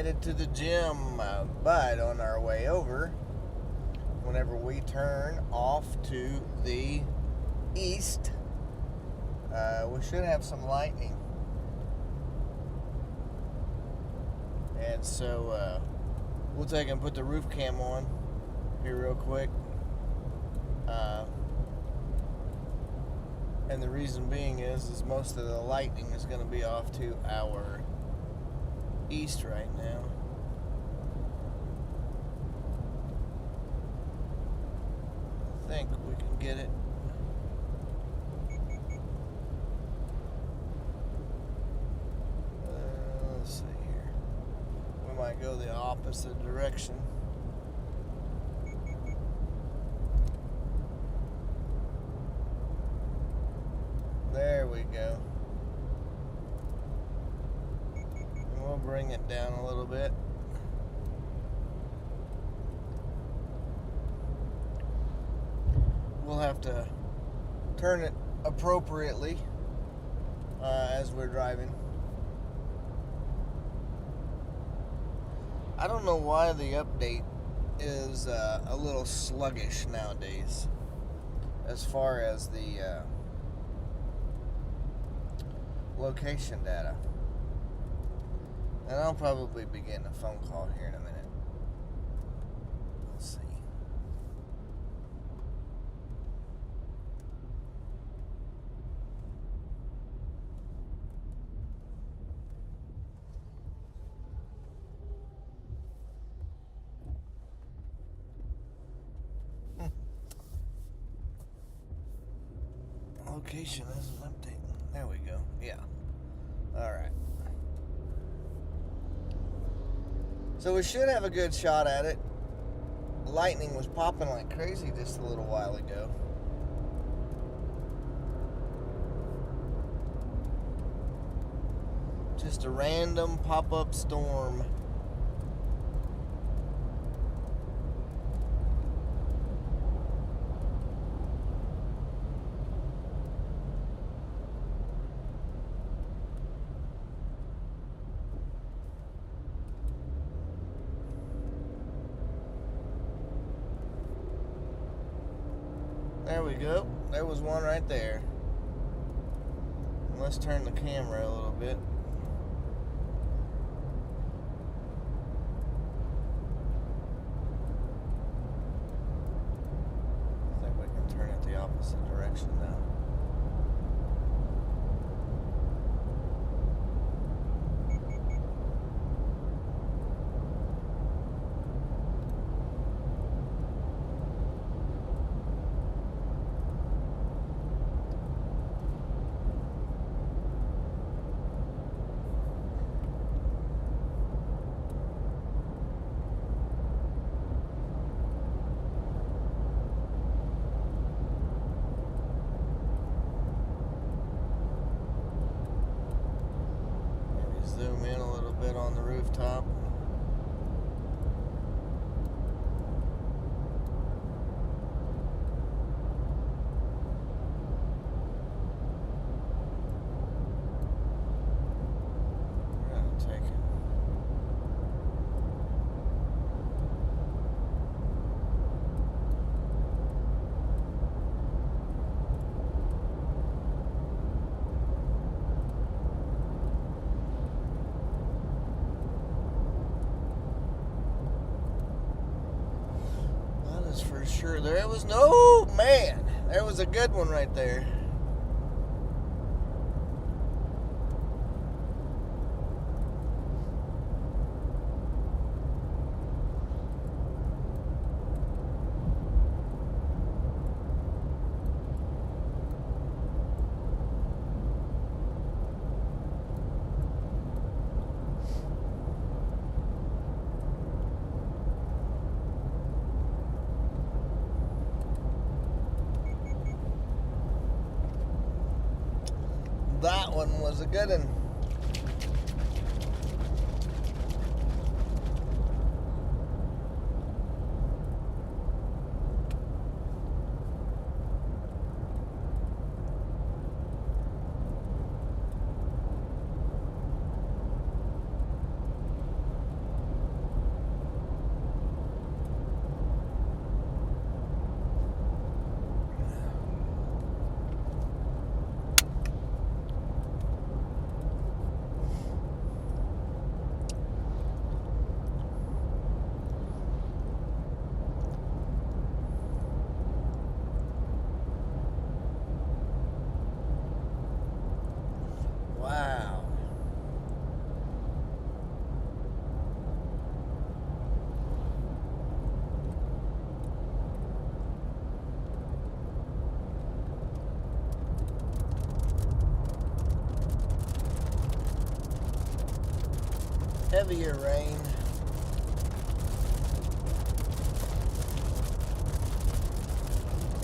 headed to the gym, but on our way over, whenever we turn off to the east, we should have some lightning. And so we'll take and put the roof cam on here real quick. And the reason being is most of the lightning is going to be off to our east right now. I think we can get it. Let's see here. We might go the opposite direction. There we go. And we'll bring it down a little bit. We'll have to turn it appropriately as we're driving. I don't know why the update is a little sluggish nowadays as far as the location data. And I'll probably be getting a phone call here in a minute. Let's see. Location isn't updating. There we go. Yeah. Alright. So we should have a good shot at it. Lightning was popping like crazy just a little while ago. Just a random pop-up storm. There we go. There was one right there. Let's turn the camera a little bit. I think we can turn it the opposite direction now. Zoom in a little bit on the rooftop. We're gonna take it. For sure. There was no man. There was a good one right there. That one was a good one. heavier rain.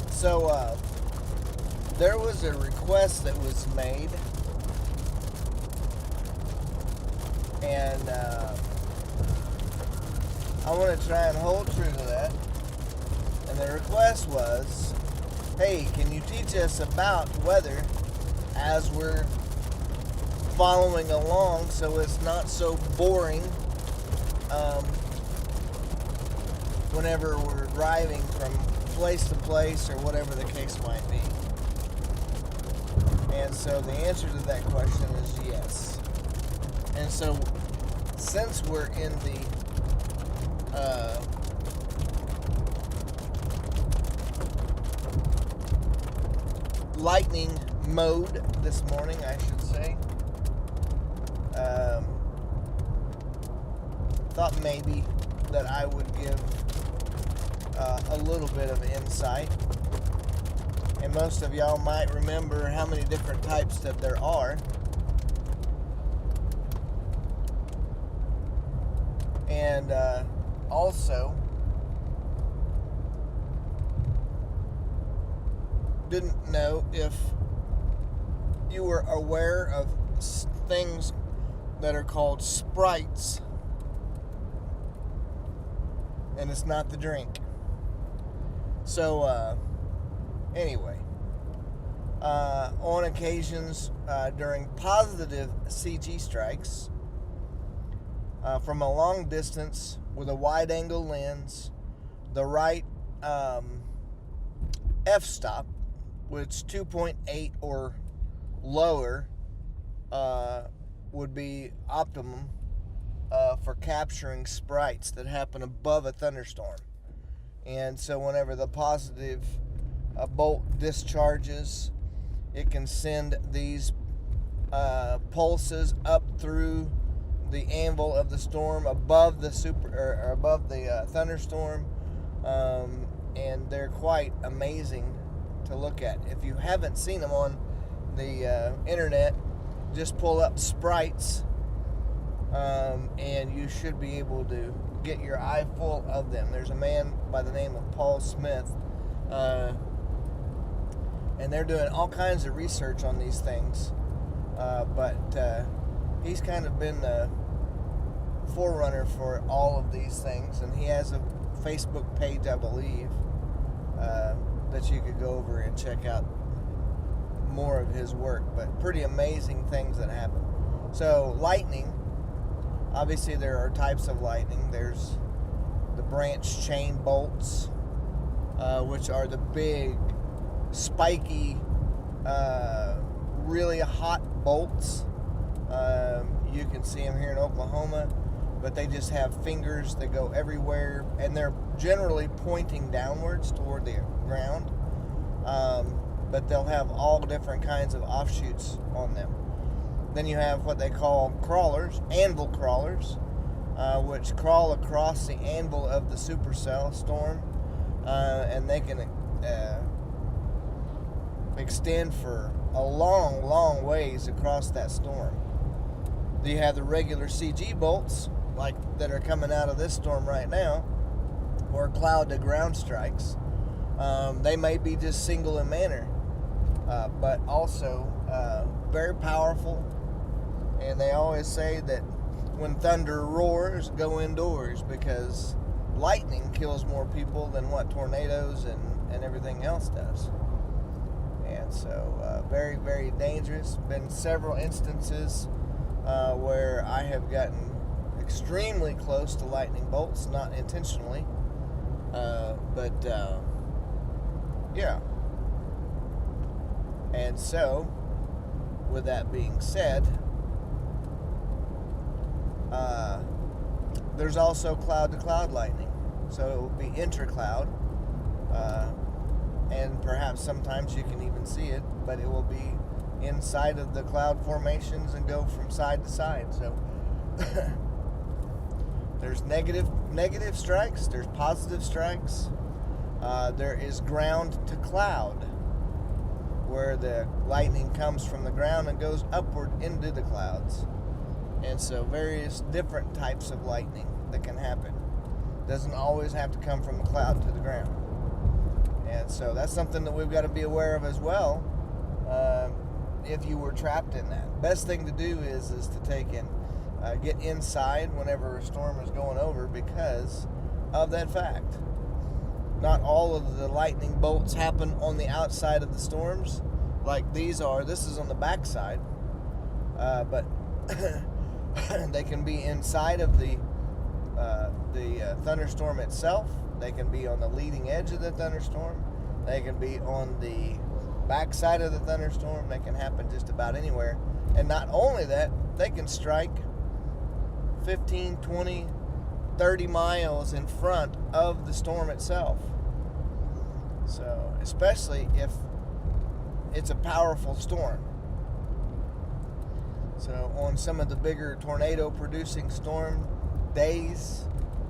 So, there was a request that was made, and I want to try and hold true to that. And the request was, hey, can you teach us about weather as we're following along so it's not so boring whenever we're driving from place to place or whatever the case might be. And so the answer to that question is yes. And so since we're in the lightning mode this morning, I should say, thought maybe that I would give a little bit of insight. And most of y'all might remember how many different types that there are. And also didn't know if you were aware of things that are called sprites. And it's not the drink. So, anyway, on occasions during positive CG strikes, from a long distance with a wide-angle lens, the right f-stop, which 2.8 or lower would be optimum for capturing sprites that happen above a thunderstorm. And so whenever the positive bolt discharges, it can send these pulses up through the anvil of the storm above the thunderstorm, and they're quite amazing to look at. If you haven't seen them on the internet, just pull up sprites, and you should be able to get your eye full of them. There's a man by the name of Paul Smith, and they're doing all kinds of research on these things, but he's kind of been the forerunner for all of these things, and he has a Facebook page, I believe, that you could go over and check out more of his work. But pretty amazing things that happen. So lightning, obviously there are types of lightning. There's the branch chain bolts, which are the big spiky, really hot bolts. You can see them here in Oklahoma, but they just have fingers that go everywhere, and they're generally pointing downwards toward the ground, but they'll have all different kinds of offshoots on them. Then you have what they call crawlers, anvil crawlers, which crawl across the anvil of the supercell storm, and they can extend for a long, long ways across that storm. You have the regular CG bolts, like that are coming out of this storm right now, or cloud to ground strikes. They may be just single in manner, but also very powerful. And they always say that when thunder roars, go indoors, because lightning kills more people than what tornadoes and everything else does. And so very, very dangerous. Been several instances where I have gotten extremely close to lightning bolts, not intentionally, but yeah. And so, with that being said, there's also cloud-to-cloud lightning. So it will be intercloud, and perhaps sometimes you can even see it, but it will be inside of the cloud formations and go from side to side. So there's negative strikes, there's positive strikes, there is ground to cloud, where the lightning comes from the ground and goes upward into the clouds. And so various different types of lightning that can happen. Doesn't always have to come from a cloud to the ground. And so that's something that we've got to be aware of as well. If you were trapped in that, best thing to do is to take and get inside whenever a storm is going over, because of that fact. Not all of the lightning bolts happen on the outside of the storms like these are. This is on the backside, but they can be inside of the thunderstorm itself. They can be on the leading edge of the thunderstorm. They can be on the backside of the thunderstorm. They can happen just about anywhere. And not only that, they can strike 15, 20, 30 miles in front of the storm itself. So, especially if it's a powerful storm. So, on some of the bigger tornado-producing storm days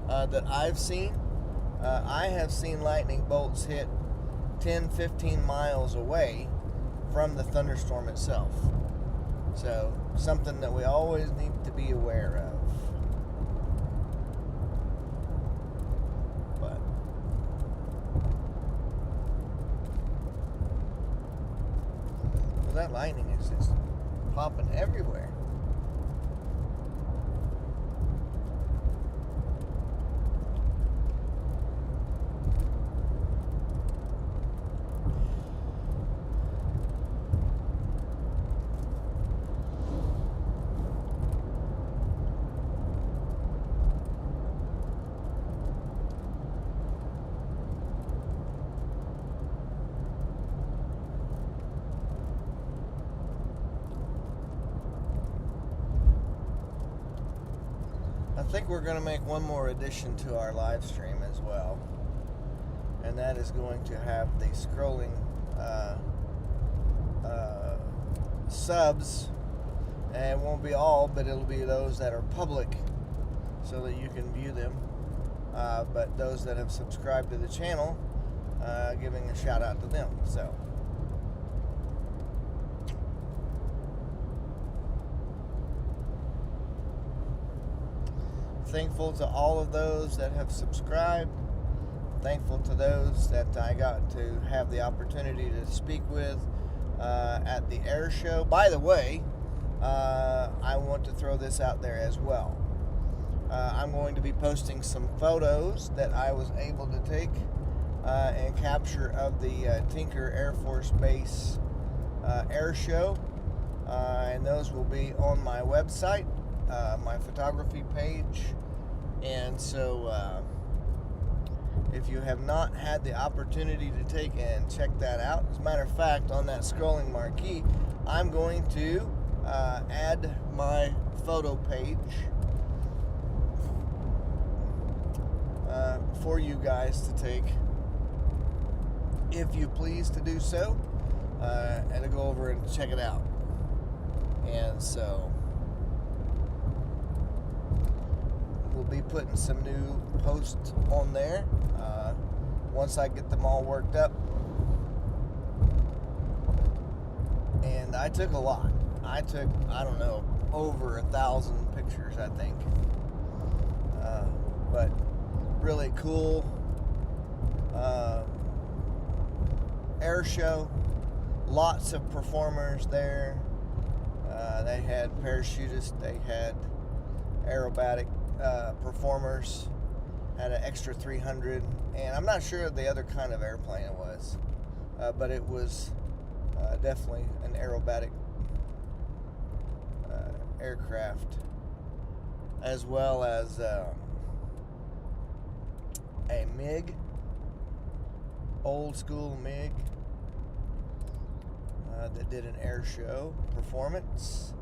that I've seen, I have seen lightning bolts hit 10, 15 miles away from the thunderstorm itself. So, something that we always need to be aware of. But well, that lightning is just popping everywhere. I think we're going to make one more addition to our live stream as well, and that is going to have the scrolling subs, and it won't be all, but it'll be those that are public so that you can view them, but those that have subscribed to the channel, giving a shout out to them. So thankful to all of those that have subscribed. Thankful to those that I got to have the opportunity to speak with at the air show. By the way, I want to throw this out there as well. I'm going to be posting some photos that I was able to take and capture of the Tinker Air Force Base air show, and those will be on my website, my photography page. And so if you have not had the opportunity to take and check that out, as a matter of fact, on that scrolling marquee, I'm going to add my photo page for you guys to take, if you please to do so, and to go over and check it out. And so we'll be putting some new posts on there once I get them all worked up. And I took a lot. I took, I don't know, over 1,000 pictures, I think. But really cool air show. Lots of performers there. They had parachutists, they had aerobatic performers, had an extra 300, and I'm not sure the other kind of airplane it was, but it was definitely an aerobatic aircraft, as well as a MiG, old school MiG, that did an air show performance,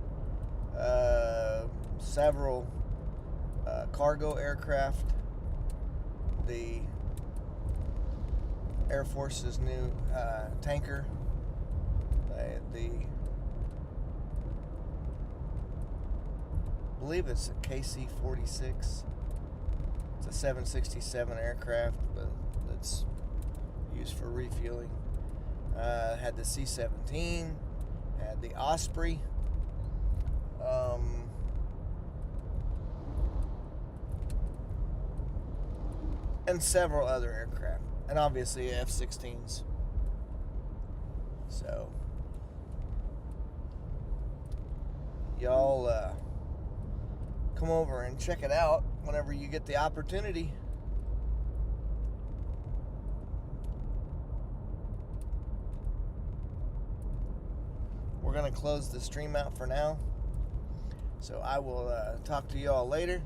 several cargo aircraft, the Air Force's new tanker, I believe it's a KC-46. It's a 767 aircraft, but that's used for refueling. Had the C-17, had the Osprey, and several other aircraft, and obviously F-16s. So, y'all come over and check it out whenever you get the opportunity. We're going to close the stream out for now. So I will talk to y'all later.